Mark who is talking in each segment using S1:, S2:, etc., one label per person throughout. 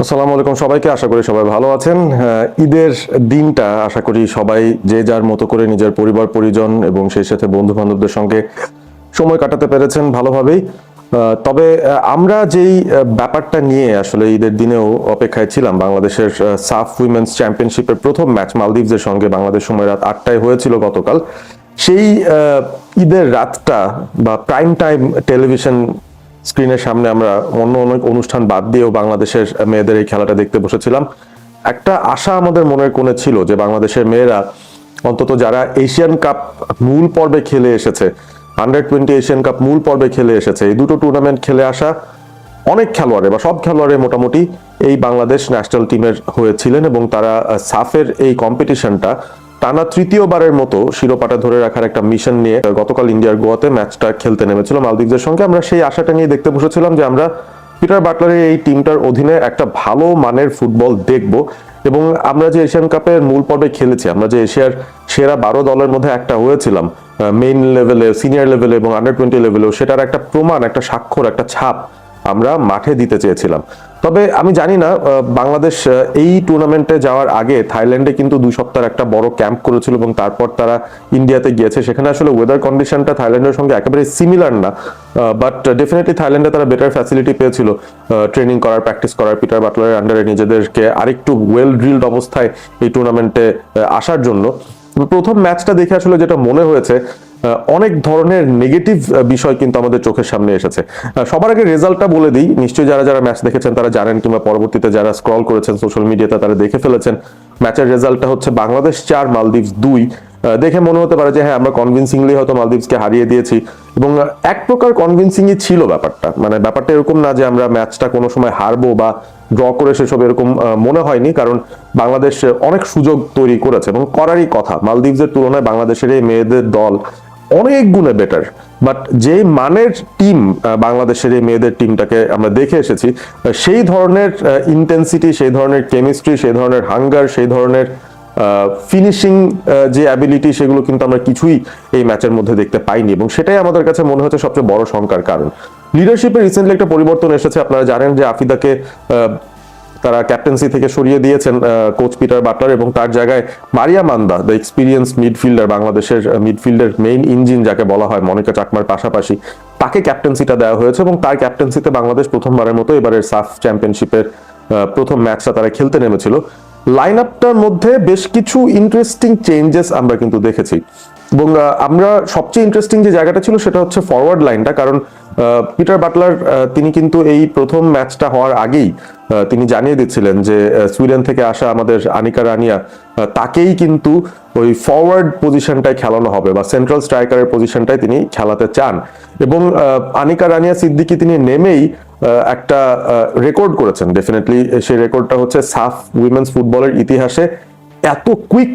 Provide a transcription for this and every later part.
S1: আসসালামু আলাইকুম সবাইকে। আশা করি সবাই ভালো আছেন। ঈদের দিনটা আশা করি সবাই যে যার মতো করে নিজের পরিবার পরিজন এবং সেই সাথে বন্ধু বান্ধবদের সঙ্গে সময় কাটাতে পেরেছেন ভালোভাবেই। তবে আমরা যেই ব্যাপারটা নিয়ে আসলে ঈদের দিনেও অপেক্ষায় ছিলাম, বাংলাদেশের সাফ উইমেন্স চ্যাম্পিয়নশিপের প্রথম ম্যাচ মালদ্বীপের সঙ্গে বাংলাদেশ সময় রাত 8টায় হয়েছিল গতকাল। সেই ঈদের রাতটা বা প্রাইম টাইম টেলিভিশন স্ক্রিনের সামনে আমরা অন্য অনেক অনুষ্ঠান বাদ দিয়েও বাংলাদেশের মেয়েদের এই খেলাটা দেখতে বসেছিলাম। একটা আশা আমাদের মনের কোণে ছিল যে বাংলাদেশের মেয়েরা অন্তত যারা এশিয়ান কাপ মূল পর্বে খেলে এসেছে, আন্ডার 20 এশিয়ান কাপ মূল পর্বে খেলে এসেছে, এই দুটো টুর্নামেন্ট খেলে আসা অনেক খেলোয়াড়ে বা সব খেলোয়াড়ে মোটামুটি এই বাংলাদেশ ন্যাশনাল টিমের হয়েছিলেন এবং তারা সাফের এই কম্পিটিশনটা টানা তৃতীয়বারের মতো শিরোপাটা ধরে রাখার একটা মিশন নিয়ে গতকাল ইন্ডিয়ার গোয়াতে ম্যাচটা খেলতে নেমেছিল মালদ্বীপের সঙ্গে। আমরা সেই আশাটা নিয়ে দেখতে বসেছিলাম যে আমরা পিটার বাটলারের এই টিমটার অধীনে একটা ভালো মানের ফুটবল দেখব এবং আমরা যে এশিয়ান কাপের মূল পর্বে খেলেছি, আমরা যে এশিয়ার সেরা 12 দলের মধ্যে একটা হয়েছিলাম মেইন লেভেলে, সিনিয়র লেভেলে এবং আন্ডার 20 লেভেলেও, সেটার একটা প্রমাণ, একটা স্বাক্ষর, একটা ছাপ আমরা মাঠে দিতে চেয়েছিলাম। তবে আমি জানি না, বাংলাদেশ এই টুর্নামেন্টে যাওয়ার আগে থাইল্যান্ডে কিন্তু 2 সপ্তাহ একটা বড় ক্যাম্প করেছিল এবং তারপর তারা ইন্ডিয়াতে গিয়েছে। সেখানে আসলে ওয়েদার কন্ডিশনটা থাইল্যান্ডের সঙ্গে একেবারে সিমিলার না, বাট ডেফিনেটলি থাইল্যান্ডে তারা বেটার ফ্যাসিলিটি পেয়েছিল ট্রেনিং করার, প্র্যাকটিস করার, পিটার বাটলারের আন্ডারে নিজেদেরকে আরেকটু ওয়েল ড্রিলড অবস্থায় এই টুর্নামেন্টে আসার জন্য। প্রথম ম্যাচটা দেখে আসলে যেটা মনে হয়েছে, অনেক ধরনের নেগেটিভ বিষয় কিন্তু আমাদের চোখের সামনে এসেছে। সবার আগে রেজাল্টটা বলে দিই, নিশ্চয়ই যারা যারা ম্যাচ দেখেছেন তারা জানেন, কিংবা পরবর্তীতে যারা স্ক্রল করেছেন সোশ্যাল মিডিয়াতে তারা দেখে ফেলেছেন। ম্যাচের রেজাল্টটা হচ্ছে বাংলাদেশ 4 মালদ্বীপ 2। দেখে মনে হতে পারে যে হ্যাঁ, আমরা কনভিন্সিংলি হয়তো মালদ্বীপকে হারিয়ে দিয়েছি, এবং এক প্রকার কনভিন্সিংই ছিল ব্যাপারটা। মানে ব্যাপারটা এরকম না যে আমরা ম্যাচটা কোনো সময় হারবো বা ড্র করে সেসব, এরকম মনে হয়নি, কারণ বাংলাদেশ অনেক সুযোগ তৈরি করেছে এবং করারই কথা। মালদ্বীপের তুলনায় বাংলাদেশের এই মেয়েদের দল অনেক গুণে বেটার, বাট যে মানের টিম বাংলাদেশের এই মেয়েদের টিমটাকে আমরা দেখে এসেছি, সেই ধরনের ইন্টেন্সিটি, সেই ধরনের কেমিস্ট্রি, সেই ধরনের হাঙ্গার, সেই ধরনের ফিনিশিং যে অ্যাবিলিটি, সেগুলো কিন্তু আমরা কিছুই এই ম্যাচের মধ্যে দেখতে পাইনি, এবং সেটাই আমাদের কাছে মনে হচ্ছে সবচেয়ে বড় শঙ্কার কারণ। লিডারশিপে রিসেন্টলি একটা পরিবর্তন এসেছে। আপনারা জানেন যে আফিদাকে তারা ক্যাপ্টেন্সি থেকে সরিয়ে দিয়েছেন কোচ পিটার বাটলার, এবং তার জায়গায় মারিয়া মান্দা, দ্য এক্সপিরিয়েন্স মিডফিল্ডার, বাংলাদেশের মিডফিল্ডের মেইন ইঞ্জিন যাকে বলা হয়, মনিকা চাকমার পাশাপাশি তাকে ক্যাপ্টেন্সিটা দেওয়া হয়েছে, এবং তার ক্যাপ্টেন্সিতে বাংলাদেশ প্রথমবারের মতো এবারের সাফ চ্যাম্পিয়নশিপের প্রথম ম্যাচটা তারা খেলতে নেমেছিল। লাইন আপটার মধ্যে বেশ কিছু ইন্টারেস্টিং চেঞ্জেস আমরা কিন্তু দেখেছি, এবং আমরা সবচেয়ে ইন্টারেস্টিং যে জায়গাটা ছিল সেটা হচ্ছে ফরওয়ার্ড লাইনটা। কারণ পিটার বাটলার তিনি কিন্তু এই প্রথম ম্যাচটা হওয়ার আগেই তিনি জানিয়ে দিচ্ছিলেন যে সুইডেন থেকে আসা আমাদের আনিকা রানিয়া, তাকেই কিন্তু ওই ফরওয়ার্ড পজিশনটায় খেলানো হবে বা সেন্ট্রাল স্ট্রাইকারের পজিশনটায় তিনি খেলাতে চান। এবং আনিকা রানিয়া সিদ্দিকী তিনি নেমেই একটা রেকর্ড করেছেন। ডেফিনেটলি সেই রেকর্ডটা হচ্ছে সাফ উইমেন্স ফুটবলের ইতিহাসে এত কুইক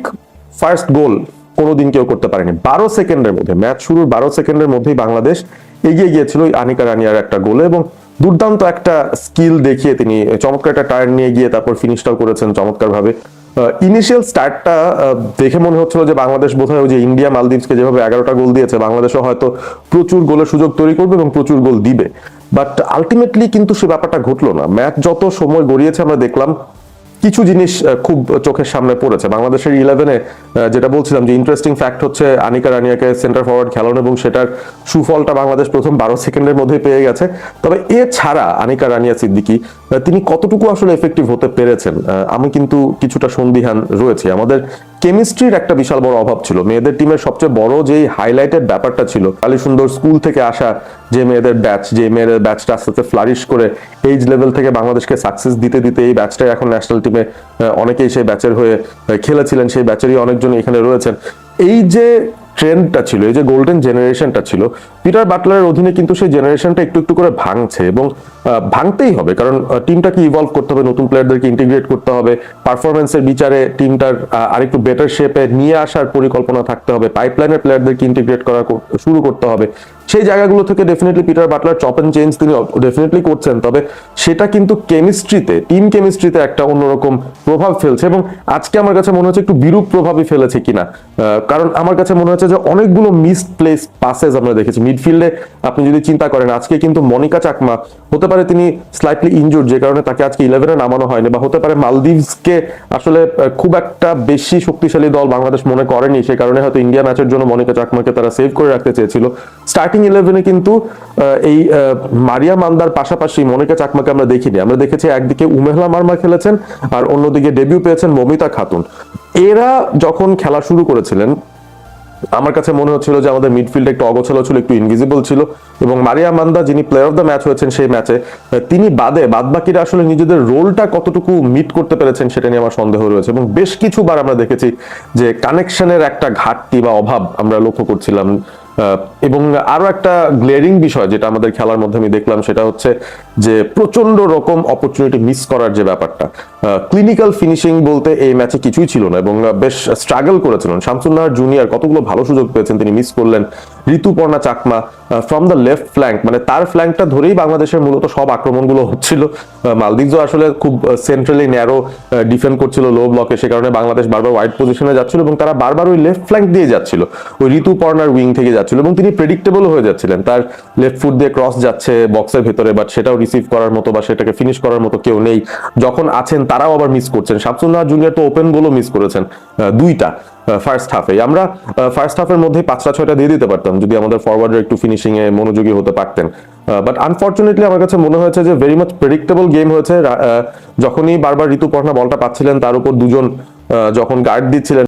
S1: ফার্স্ট গোল কোনোদিন কেউ করতে পারেনি। 12 সেকেন্ডের মধ্যে, ম্যাচ শুরুর 12 সেকেন্ডের মধ্যেই বাংলাদেশ এগিয়ে গিয়েছিল আনিকা রানিয়ার একটা গোলে, এবং দুর্দান্ত একটা স্কিল দেখিয়ে তিনি চমৎকার একটা টার্ন নিয়ে গিয়ে তারপর ফিনিশটাও করেছেন চমৎকার ভাবে। ইনিশিয়াল স্টার্টটা দেখে মনে হচ্ছিল যে বাংলাদেশ বোধহয় যে ইন্ডিয়া মালদ্বীপকে যেভাবে 11টা গোল দিয়েছে, বাংলাদেশও হয়তো প্রচুর গোলের সুযোগ তৈরি করবে এবং প্রচুর গোল দিবে, বাট আলটিমেটলি কিন্তু সে ব্যাপারটা ঘটলো না। ম্যাচ যত সময় গড়িয়েছে আমরা দেখলাম কিছু জিনিস খুব চোখের সামনে পড়েছে। বাংলাদেশের 11-এ যেটা বলছিলাম যে ইন্টারেস্টিং ফ্যাক্ট হচ্ছে আনিকা রানিয়াকে সেন্টার ফরওয়ার্ড খেলানো, এবং সেটার সুফলটা বাংলাদেশ প্রথম 12 সেকেন্ডের মধ্যে পেয়ে গেছে। তবে এছাড়া আনিকা রানিয়া সিদ্দিকী তিনি কতটুকু আসলে এফেক্টিভ হতে পেরেছেন, আমি কিন্তু কিছুটা সন্দিহান রয়েছে। আমাদের কেমিস্ট্রির একটা বিশাল বড় অভাব ছিল। মেয়েদের টিমের সবচেয়ে বড় যেই হাইলাইটেড ব্যাপারটা ছিল, কালী সুন্দর স্কুল থেকে আসা যে মেয়েদের ব্যাচ, যে মেয়েদের ব্যাচটা আস্তে আস্তে ফ্লারিশ করে এইজ লেভেল থেকে বাংলাদেশকে সাকসেস দিতে দিতে এই ব্যাচটাই এখন ন্যাশনাল টিমে অনেকেই সেই ব্যাচের হয়ে খেলেছিলেন, সেই ব্যাচেরই অনেকজন এখানে রয়েছেন। এই যে ট্রেন্ডটা ছিল, এই যে গোল্ডেন জেনারেশনটা ছিল, পিটার বাটলারের অধীনে কিন্তু সেই জেনারেশনটা একটু একটু করে ভাঙছে, এবং ভাঙতেই হবে, কারণ টিমটাকে ইভলভ করতে হবে, নতুন প্লেয়ারদেরকে ইন্টিগ্রেট করতে হবে, পারফরমেন্সের বিচারে টিমটার আরেকটু বেটার শেপে নিয়ে আসার পরিকল্পনা থাকতে হবে, পাইপলাইনের প্লেয়ারদেরকে ইন্টিগ্রেট করা শুরু করতে হবে। সেই জায়গাগুলো থেকে definitely Peter Butler chop and change তিনি ডেফিনেটলি করছেন, তবে সেটা কিন্তু কেমিস্ট্রিতে, টিম কেমিস্ট্রিতে একটা অন্যরকম প্রভাব ফেলছে, এবং আজকে আমার কাছে মনে হচ্ছে একটু বিরূপ প্রভাবই ফেলেছে কিনা। কারণ আমার কাছে মনে হচ্ছে যে অনেকগুলো মিসড প্লেস পাসেস আমরা দেখেছি মিডফিল্ডে। আপনি যদি চিন্তা করেন, আজকে কিন্তু মনিকা চাকমা হতে পারে পারে তিনি স্লাইটলি ইনজুর্ড, যে কারণে তাকে আজকে 11-এ নামানো হয়নি, বা হতে পারে মালদ্বীপসকে আসলে খুব একটা বেশি শক্তিশালী দল বাংলাদেশ মনে করেনি, সে কারণে হয়তো ইন্ডিয়া ম্যাচের জন্য মনিকা চাকমাকে তারা সেভ করে রাখতে চেয়েছিল। স্টার্টিং 11-এ কিন্তু এই মারিয়া মান্দার পাশাপাশি মনিকা চাকমাকে আমরা দেখিনি। আমরা দেখেছি একদিকে উমেহলা মার্মা খেলেছেন আর অন্যদিকে ডেবিউ পেয়েছেন মমিতা খাতুন। এরা যখন খেলা শুরু করেছিলেন আমার কাছে মনে হচ্ছিল যে আমাদের মিডফিল্ড একটু অগোছালো ছিল, একটু ইনভিজিবল ছিল, এবং মারিয়া মান্দা যিনি প্লেয়ার অফ দ্য ম্যাচ হয়েছেন সেই ম্যাচে, তিনি বাদবাকিরা আসলে নিজেদের রোলটা কতটুকু মিট করতে পেরেছেন সেটা নিয়ে আমার সন্দেহ রয়েছে। এবং বেশ কিছুবার আমরা দেখেছি যে কানেকশনের একটা ঘাটতি বা অভাব আমরা লক্ষ্য করছিলাম। এবং আরো একটা গ্লেয়ারিং বিষয় যেটা আমাদের খেলার মধ্যে আমি দেখলাম সেটা হচ্ছে যে প্রচন্ড রকম অপরচুনিটি মিস করার যে ব্যাপারটা, ক্লিনিক্যাল ফিনিশিং বলতে এই ম্যাচে কিছুই ছিল না এবং বেশ স্ট্রাগল করেছিলেন। শামসুন্নাহার জুনিয়র কতগুলো ভালো সুযোগ পেয়েছেন, তিনি মিস করলেন। Rituparna Chakma from the left flank, মানে তার ফ্ল্যাঙ্কটা ধরেই বাংলাদেশের মূলত সব আক্রমণগুলো হচ্ছিল। মালদ্বীপও আসলে খুব সেন্ট্রালি ন্যারো ডিফেন্ড করছিল লো ব্লকে, সে কারণে বাংলাদেশ বারবার ওয়াইড পজিশনে যাচ্ছিল এবং তারা বারবার ওই লেফট ফ্ল্যাঙ্ক দিয়ে যাচ্ছিল, ওই ঋতুপর্ণার উইং থেকে যাচ্ছিল, এবং তিনি প্রেডিক্টেবল হয়ে যাচ্ছিলেন। তার লেফট ফুট দিয়ে ক্রস যাচ্ছে বক্সের ভেতরে, বাট সেটাও রিসিভ করার মতো বা সেটাকে ফিনিশ করার মতো কেউ নেই। যখন আছেন তারাও আবার মিস করছেন। শামসুন্নাহার জুনিয়র তো ওপেন গোলও মিস করেছেন দুইটা ফার্স্ট হাফে। আমরা ফার্স্ট হাফের মধ্যে 5টা-6টা দিয়ে দিতে পারতাম যদি আমাদের ফরওয়ার্ডার একটু ফিনিশিং এ মনোযোগী হতে পারতেন। বাট আনফরচুনেটলি আমার কাছে মনে হয়েছে যে ভেরি মাচ প্রেডিক্টেবল গেম হয়েছে। যখনই বারবার ঋতুপর্ণা বলটা পাচ্ছিলেন তার উপর দুজন যখন গার্ড দিচ্ছিলেন